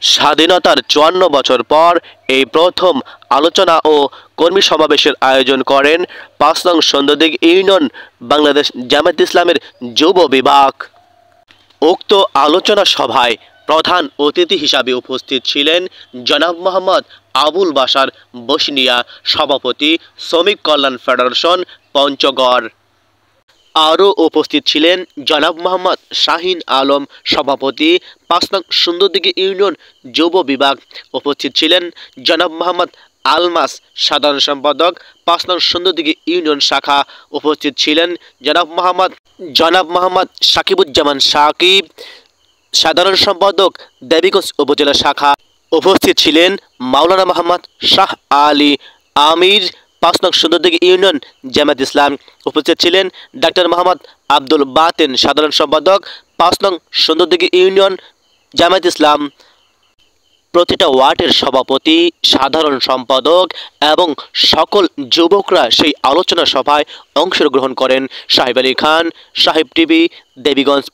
স্বাধীনতার ৫৪ বছর পর এই প্রথম আলোচনা ও কর্মী সমাবেশের আয়োজন করেন ৫ নং সন্দ্বদিঘি ইউনিয়ন বাংলাদেশ জামায়াত ইসলামের যুব বিভাগ। উক্ত আলোচনা সভায় প্রধান অতিথি হিসাবে উপস্থিত ছিলেন জনাব মোহাম্মদ আবুল বাশার বসনিয়া, সভাপতি, শ্রমিক কল্যাণ ফেডারেশন, পঞ্চগড়। আরও উপস্থিত ছিলেন জনাব মোহাম্মদ শাহিন আলম, সভাপতি, ৫ নং সন্দ্বদিঘি ইউনিয়ন যুব বিভাগ। উপস্থিত ছিলেন জনাব মোহাম্মদ আলমাস, সাধারণ সম্পাদক, ৫ নং সন্দ্বদিঘি ইউনিয়ন শাখা। উপস্থিত ছিলেন জনাব মোহাম্মদ সাকিবুজ্জামান সাকিব, সাধারণ সম্পাদক, দেবীগঞ্জ উপজেলা শাখা। উপস্থিত ছিলেন মাওলানা মোহাম্মদ শাহ আলী আমির, ৫ নং সন্দ্বদিঘি ইউনিয়ন জামায়াত ইসলাম। উপস্থিত ছিলেন ডাক্তার মোহাম্মদ আব্দুল বাতেন, সাধারণ সম্পাদক, ৫ নং সন্দ্বদিঘি ইউনিয়ন জামায়াত ইসলাম। প্রতিটা ওয়ার্ডের সভাপতি, সাধারণ সম্পাদক এবং সকল যুবকরা সেই আলোচনা সভায় অংশগ্রহণ করেন। সাহেব আলী খান, সাহেব টিভি, দেবীগঞ্জ।